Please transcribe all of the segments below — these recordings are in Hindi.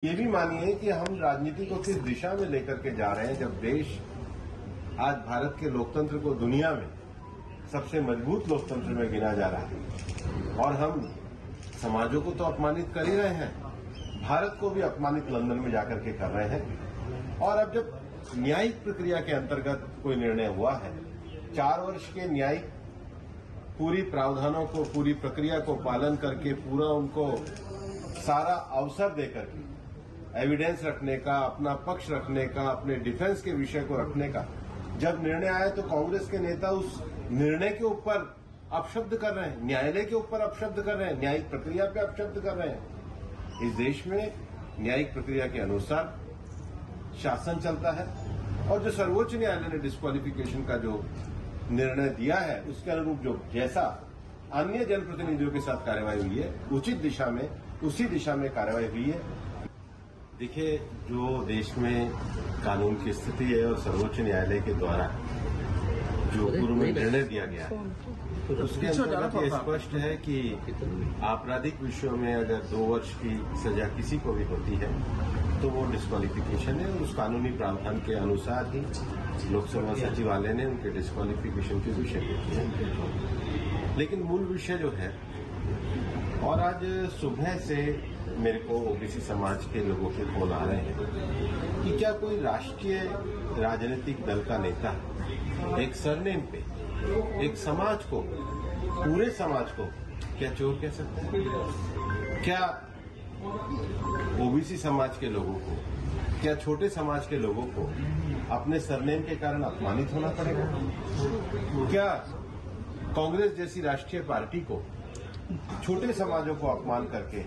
ये भी मानिए कि हम राजनीति को किस दिशा में लेकर के जा रहे हैं, जब देश आज भारत के लोकतंत्र को दुनिया में सबसे मजबूत लोकतंत्र में गिना जा रहा है और हम समाजों को तो अपमानित कर ही रहे हैं, भारत को भी अपमानित लंदन में जाकर के कर रहे हैं। और अब जब न्यायिक प्रक्रिया के अंतर्गत कोई निर्णय हुआ है, 4 वर्ष के न्यायिक पूरी प्रावधानों को, पूरी प्रक्रिया को पालन करके, पूरा उनको सारा अवसर देकर के एविडेंस रखने का, अपना पक्ष रखने का, अपने डिफेंस के विषय को रखने का जब निर्णय आया, तो कांग्रेस के नेता उस निर्णय के ऊपर अपशब्द कर रहे हैं, न्यायालय के ऊपर अपशब्द कर रहे हैं, न्यायिक प्रक्रिया पे अपशब्द कर रहे हैं। इस देश में न्यायिक प्रक्रिया के अनुसार शासन चलता है और जो सर्वोच्च न्यायालय ने डिस्क्वालिफिकेशन का जो निर्णय दिया है, उसके अनुरूप जो जैसा अन्य जनप्रतिनिधियों के साथ कार्यवाही हुई है, उचित दिशा में, उसी दिशा में कार्यवाही हुई है। देखिए, जो देश में कानून की स्थिति है और सर्वोच्च न्यायालय के द्वारा जो पूर्व में निर्णय दिया गया है, उसके अंतर्गत ये स्पष्ट है कि आपराधिक विषयों में अगर 2 वर्ष की सजा किसी को भी होती है तो वो डिस्क्वालिफिकेशन है और उस कानूनी प्रावधान के अनुसार ही लोकसभा सचिवालय ने उनके डिस्क्वालिफिकेशन की विषय की है। लेकिन मूल विषय जो है, और आज सुबह से मेरे को ओबीसी समाज के लोगों के फोन आ रहे हैं कि क्या कोई राष्ट्रीय राजनीतिक दल का नेता एक सरनेम पे एक समाज को, पूरे समाज को क्या चोर कह सकते हैं? क्या ओबीसी समाज के लोगों को, क्या छोटे समाज के लोगों को अपने सरनेम के कारण अपमानित होना पड़ेगा? क्या कांग्रेस जैसी राष्ट्रीय पार्टी को छोटे समाजों को अपमान करके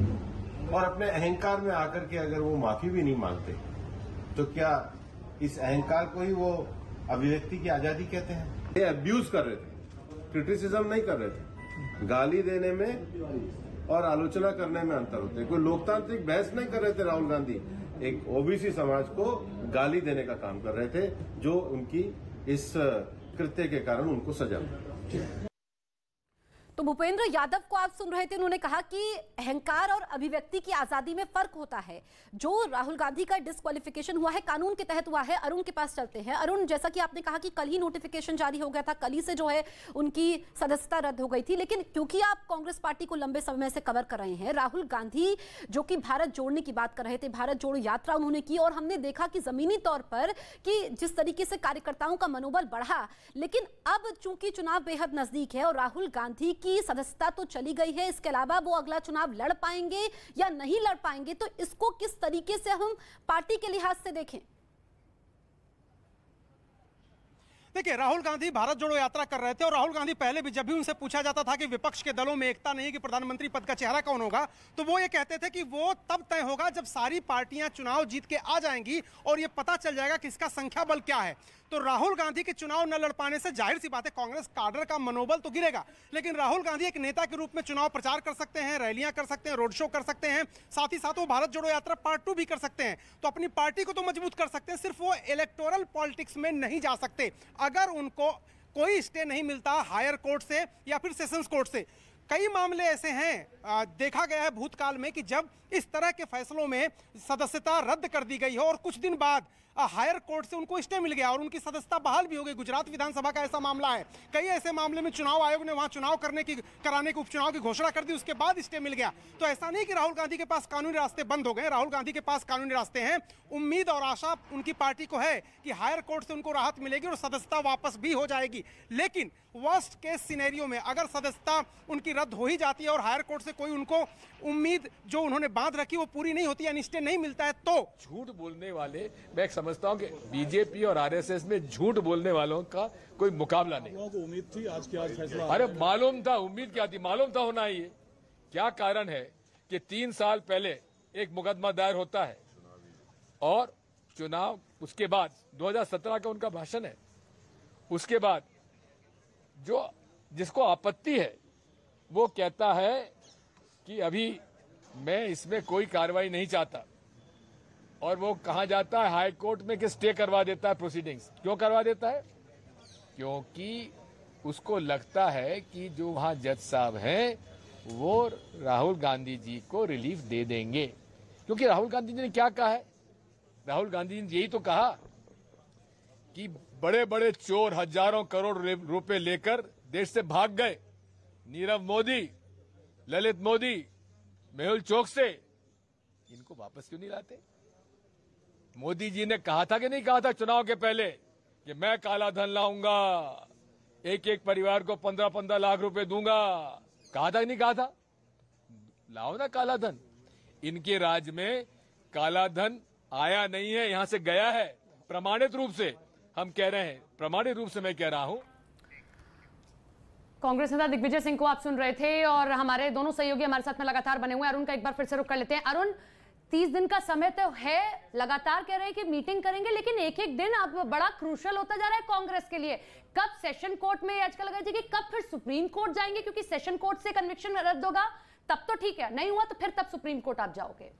और अपने अहंकार में आकर के अगर वो माफी भी नहीं मांगते, तो क्या इस अहंकार को ही वो अभिव्यक्ति की आजादी कहते हैं? ये अब्यूज कर रहे थे, क्रिटिसिज्म नहीं कर रहे थे। गाली देने में और आलोचना करने में अंतर होते है। कोई लोकतांत्रिक बहस नहीं कर रहे थे राहुल गांधी, एक ओबीसी समाज को गाली देने का काम कर रहे थे, जो उनकी इस कृत्य के कारण उनको सजा मिली। तो भूपेंद्र यादव को आप सुन रहे थे, उन्होंने कहा कि अहंकार और अभिव्यक्ति की आजादी में फर्क होता है। जो राहुल गांधी का डिस्क्वालिफिकेशन हुआ है, कानून के तहत हुआ है। अरुण के पास चलते हैं। अरुण, जैसा कि आपने कहा कि कल ही नोटिफिकेशन जारी हो गया था, कल ही से जो है उनकी सदस्यता रद्द हो गई थी, लेकिन क्योंकि आप कांग्रेस पार्टी को लंबे समय से कवर कर रहे हैं, राहुल गांधी जो कि भारत जोड़ने की बात कर रहे थे, भारत जोड़ो यात्रा उन्होंने की और हमने देखा कि जमीनी तौर पर कि जिस तरीके से कार्यकर्ताओं का मनोबल बढ़ा, लेकिन अब चूंकि चुनाव बेहद नजदीक है और राहुल गांधी की सदस्यता तो चली गई है, इसके अलावा वो अगला चुनाव लड़ पाएंगे या नहीं लड़ पाएंगे, तो इसको किस तरीके से हम पार्टी के लिहाज से देखें? देखिए, राहुल गांधी भारत जोड़ो यात्रा कर रहे थे और राहुल गांधी पहले भी जब भी उनसे पूछा जाता था कि विपक्ष के दलों में एकता नहीं कि प्रधानमंत्री पद का चेहरा कौन होगा, तो वो ये कहते थे कि वो तब तय होगा जब सारी पार्टियां चुनाव जीत के आ जाएंगी और ये पता चल जाएगा कि इसका संख्या बल क्या है। तो राहुल गांधी के चुनाव न लड़ पाने से जाहिर सी बात है कांग्रेस काडर का मनोबल तो गिरेगा, लेकिन राहुल गांधी एक नेता के रूप में चुनाव प्रचार कर सकते हैं, रैलियां कर सकते हैं, रोड शो कर सकते हैं, साथ ही साथ वो भारत जोड़ो यात्रा पार्ट 2 भी कर सकते हैं। तो अपनी पार्टी को तो मजबूत कर सकते हैं, सिर्फ वो इलेक्टोरल पॉलिटिक्स में नहीं जा सकते। अगर उनको कोई स्टे नहीं मिलता हायर कोर्ट से या फिर सेशंस कोर्ट से, कई मामले ऐसे हैं देखा गया है भूतकाल में कि जब इस तरह के फैसलों में सदस्यता रद्द कर दी गई हो और कुछ दिन बाद हायर कोर्ट से उनको स्टे मिल गया और उनकी सदस्यता बहाल भी हो गई। गुजरात विधानसभा का ऐसा मामला है। कई ऐसे मामले में चुनाव आयोग ने वहां चुनाव कराने की उपचुनाव की घोषणा कर दी, उसके बाद स्टे मिल गया। तो ऐसा नहीं कि राहुल गांधी के पास कानूनी रास्ते बंद हो गए, राहुल गांधी के पास कानूनी रास्ते हैं। उम्मीद और आशा उनकी पार्टी को है कि हायर कोर्ट से उनको राहत मिलेगी और सदस्यता वापस भी हो जाएगी। लेकिन वर्स्ट केस सिनेरियो में अगर सदस्यता उनकी रद्द हो ही जाती है और हायर कोर्ट से कोई उनको उम्मीद जो उन्होंने बांध रखी वो पूरी नहीं होती, यानी स्टे नहीं मिलता है, तो झूठ बोलने वाले, मैं समझता हूं कि बीजेपी और आरएसएस में झूठ बोलने वालों का कोई मुकाबला नहीं। को उम्मीद थी आज फैसला, अरे मालूम था, उम्मीद क्या थी, मालूम था होना ही है। क्या कारण है कि 3 साल पहले एक मुकदमा दायर होता है और चुनाव, उसके बाद 2017 का उनका भाषण है, उसके बाद जो जिसको आपत्ति है वो कहता है कि अभी मैं इसमें कोई कार्रवाई नहीं चाहता, और वो कहां जाता है हाई कोर्ट में कि स्टे करवा देता है प्रोसीडिंग्स। क्यों करवा देता है? क्योंकि उसको लगता है कि जो वहां जज साहब हैं वो राहुल गांधी जी को रिलीफ दे देंगे। क्योंकि राहुल गांधी जी ने क्या कहा है? राहुल गांधी जी ने यही तो कहा कि बड़े बड़े चोर हजारों करोड़ रुपए लेकर देश से भाग गए। नीरव मोदी, ललित मोदी, मेहुल चोकसी, इनको वापस क्यों नहीं लाते? मोदी जी ने कहा था कि नहीं कहा था चुनाव के पहले कि मैं काला धन लाऊंगा, एक एक परिवार को 15-15 लाख रुपए दूंगा? कहा था कि नहीं कहा था? लाओ ना काला धन। इनके राज में काला धन आया नहीं है, यहां से गया है। प्रमाणित रूप से हम कह रहे हैं, प्रमाणित रूप से मैं कह रहा हूं। कांग्रेस नेता दिग्विजय सिंह को आप सुन रहे थे और हमारे दोनों सहयोगी हमारे साथ में लगातार बने हुए हैं। अरुण का एक बार फिर से रुख कर लेते हैं। अरुण, 30 दिन का समय तो है, लगातार कह रहे हैं कि मीटिंग करेंगे, लेकिन एक एक दिन अब बड़ा क्रूशल होता जा रहा है कांग्रेस के लिए। कब सेशन कोर्ट में याचिका लगाई जाएगी, कब फिर सुप्रीम कोर्ट जाएंगे? क्योंकि सेशन कोर्ट से कन्विक्शन रद्द होगा तब तो ठीक है, नहीं हुआ तो फिर तब सुप्रीम कोर्ट आप जाओगे।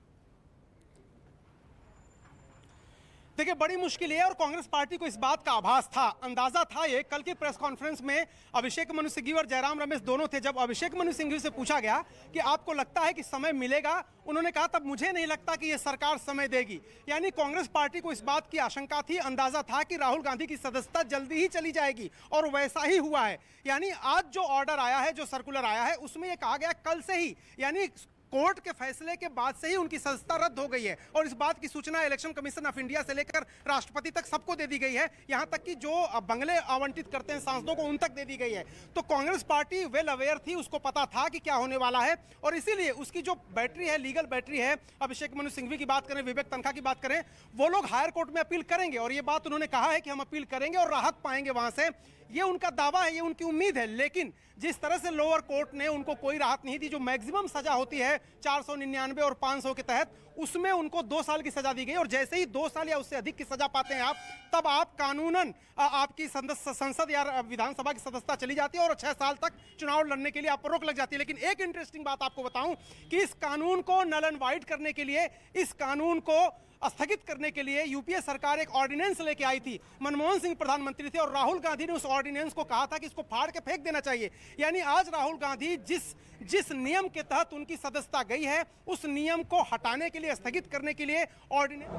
देखिए, बड़ी मुश्किल है और कांग्रेस पार्टी को इस बात का आभास था, अंदाजा था। ये कल की प्रेस कॉन्फ्रेंस में अभिषेक मनु सिंघवी और जयराम रमेश दोनों थे। जब अभिषेक मनु सिंघवी से पूछा गया कि आपको लगता है कि समय मिलेगा, उन्होंने कहा तब मुझे नहीं लगता कि ये सरकार समय देगी। यानी कांग्रेस पार्टी को इस बात की आशंका थी, अंदाजा था कि राहुल गांधी की सदस्यता जल्दी ही चली जाएगी और वैसा ही हुआ है। यानी आज जो ऑर्डर आया है, जो सर्कुलर आया है, उसमें यह कहा गया कल से ही, यानी कोर्ट के फैसले के बाद से ही उनकी सदस्यता रद्द हो गई है और इस बात की सूचना इलेक्शन कमीशन ऑफ इंडिया से लेकर राष्ट्रपति तक सबको दे दी गई है। यहां तक कि जो बंगले आवंटित करते हैं सांसदों को, उन तक दे दी गई है। तो कांग्रेस पार्टी वेल अवेयर थी, उसको पता था कि क्या होने वाला है और इसीलिए उसकी जो बैटरी है, लीगल बैटरी है, अभिषेक मनु सिंघवी की बात करें, विवेक तनखा की बात करें, वो लोग हायर कोर्ट में अपील करेंगे और ये बात उन्होंने कहा है कि हम अपील करेंगे और राहत पाएंगे वहां से। ये उनका दावा है, ये उनकी उम्मीद है। लेकिन जिस तरह से लोअर कोर्ट ने उनको कोई राहत नहीं दी, जो मैक्सिमम सजा होती है 499 और 500 के तहत, उसमें उनको 2 साल की सजा दी गई और जैसे ही 2 साल या उससे अधिक की सजा पाते हैं आप, तब आप कानूनन आपकी संसद या विधानसभा की सदस्यता चली जाती है और 6 साल तक चुनाव लड़ने के लिए आप पर रोक लग जाती है। लेकिन एक इंटरेस्टिंग बात आपको बताऊं कि इस कानून को नल एंड वाइट करने के लिए, इस कानून को स्थगित करने के लिए यूपीए सरकार एक ऑर्डिनेंस लेके आई थी। मनमोहन सिंह प्रधानमंत्री थे और राहुल गांधी ने उस ऑर्डिनेंस को कहा था कि इसको फाड़ के फेंक देना चाहिए। यानी आज राहुल गांधी जिस नियम के तहत उनकी सदस्यता गई है, उस नियम को हटाने के लिए, स्थगित करने के लिए ordinance.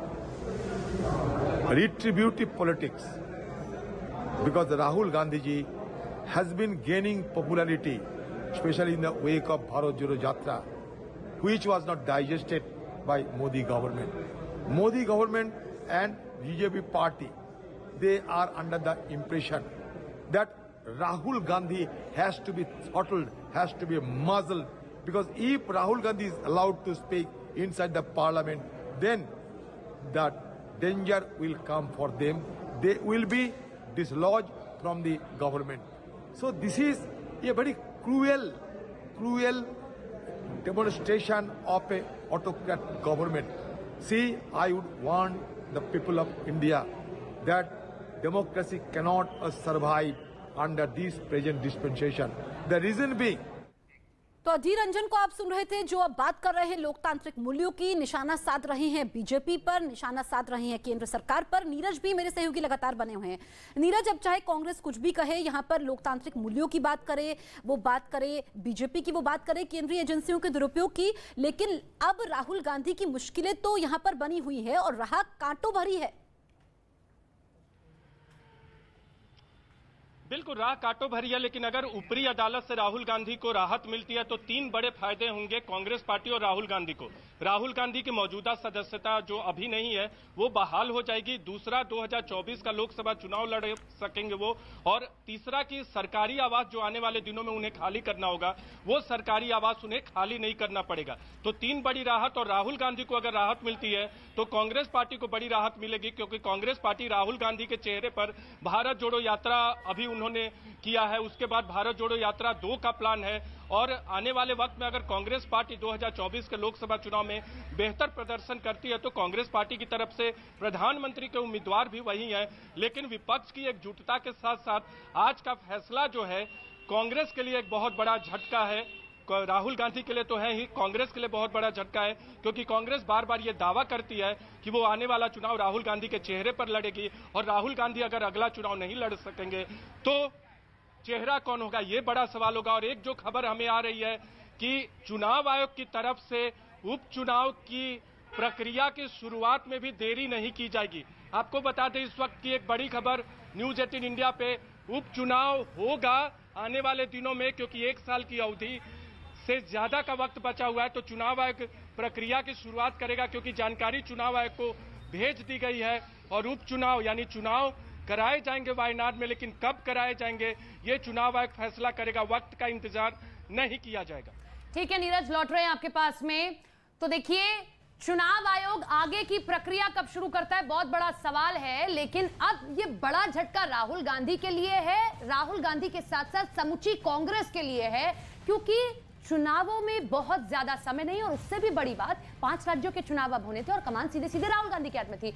Retributive politics, because Rahul Gandhi ji has been gaining popularity, especially in the wake of Bharat Jodo Yatra, which was not digested by Modi government. Modi government and BJP party, they are under the impression that Rahul Gandhi has to be throttled, has to be muzzled, because if Rahul Gandhi is allowed to speak inside the parliament, then that danger will come for them. They will be dislodged from the government. So this is a very cruel demonstration of a autocrat government. See, I would warn the people of India that democracy cannot survive under this present dispensation. The reason being, तो अधीर रंजन को आप सुन रहे थे, जो अब बात कर रहे हैं लोकतांत्रिक मूल्यों की, निशाना साध रहे हैं बीजेपी पर, निशाना साध रहे हैं केंद्र सरकार पर। नीरज भी मेरे सहयोगी लगातार बने हुए हैं। नीरज, अब चाहे कांग्रेस कुछ भी कहे, यहां पर लोकतांत्रिक मूल्यों की बात करे, वो बात करे बीजेपी की, वो बात करे केंद्रीय एजेंसियों के दुरुपयोग की, लेकिन अब राहुल गांधी की मुश्किलें तो यहां पर बनी हुई है और राह कांटों भरी है। बिल्कुल, राह कांटों भरी है, लेकिन अगर ऊपरी अदालत से राहुल गांधी को राहत मिलती है तो 3 बड़े फायदे होंगे कांग्रेस पार्टी और राहुल गांधी को। राहुल गांधी की मौजूदा सदस्यता जो अभी नहीं है वो बहाल हो जाएगी। दूसरा, 2024 का लोकसभा चुनाव लड़ सकेंगे वो। और तीसरा कि सरकारी आवास जो आने वाले दिनों में उन्हें खाली करना होगा, वो सरकारी आवास उन्हें खाली नहीं करना पड़ेगा। तो 3 बड़ी राहत। और राहुल गांधी को अगर राहत मिलती है तो कांग्रेस पार्टी को बड़ी राहत मिलेगी, क्योंकि कांग्रेस पार्टी राहुल गांधी के चेहरे पर भारत जोड़ो यात्रा अभी उन्होंने किया है, उसके बाद भारत जोड़ो यात्रा 2 का प्लान है। और आने वाले वक्त में अगर कांग्रेस पार्टी 2024 के लोकसभा चुनाव में बेहतर प्रदर्शन करती है तो कांग्रेस पार्टी की तरफ से प्रधानमंत्री के उम्मीदवार भी वही हैं। लेकिन विपक्ष की एकजुटता के साथ साथ आज का फैसला जो है कांग्रेस के लिए एक बहुत बड़ा झटका है। राहुल गांधी के लिए तो है ही, कांग्रेस के लिए बहुत बड़ा झटका है, क्योंकि कांग्रेस बार बार ये दावा करती है कि वो आने वाला चुनाव राहुल गांधी के चेहरे पर लड़ेगी और राहुल गांधी अगर अगला चुनाव नहीं लड़ सकेंगे तो चेहरा कौन होगा, ये बड़ा सवाल होगा। और एक जो खबर हमें आ रही है कि चुनाव आयोग की तरफ से उपचुनाव की प्रक्रिया की शुरुआत में भी देरी नहीं की जाएगी। आपको बता दें इस वक्त की एक बड़ी खबर न्यूज 18 इंडिया पे, उपचुनाव होगा आने वाले दिनों में, क्योंकि 1 साल की अवधि से ज्यादा का वक्त बचा हुआ है। तो चुनाव आयोग प्रक्रिया की शुरुआत करेगा, क्योंकि जानकारी चुनाव आयोग को भेज दी गई है और उपचुनाव यानी चुनाव कराए जाएंगे वायनाड में, लेकिन कब कराए जाएंगे ये चुनाव आयोग फैसला करेगा। वक्त का इंतजार नहीं किया जाएगा। ठीक है नीरज, लौट रहे हैं आपके पास में। तो देखिए, चुनाव आयोग आगे की प्रक्रिया कब शुरू करता है बहुत बड़ा सवाल है, लेकिन अब ये बड़ा झटका राहुल गांधी के लिए है, राहुल गांधी के साथ साथ समूची कांग्रेस के लिए है, क्योंकि चुनावों में बहुत ज्यादा समय नहीं, और उससे भी बड़ी बात 5 राज्यों के चुनाव अब होने थे और कमान सीधे सीधे राहुल गांधी के हाथ में थी।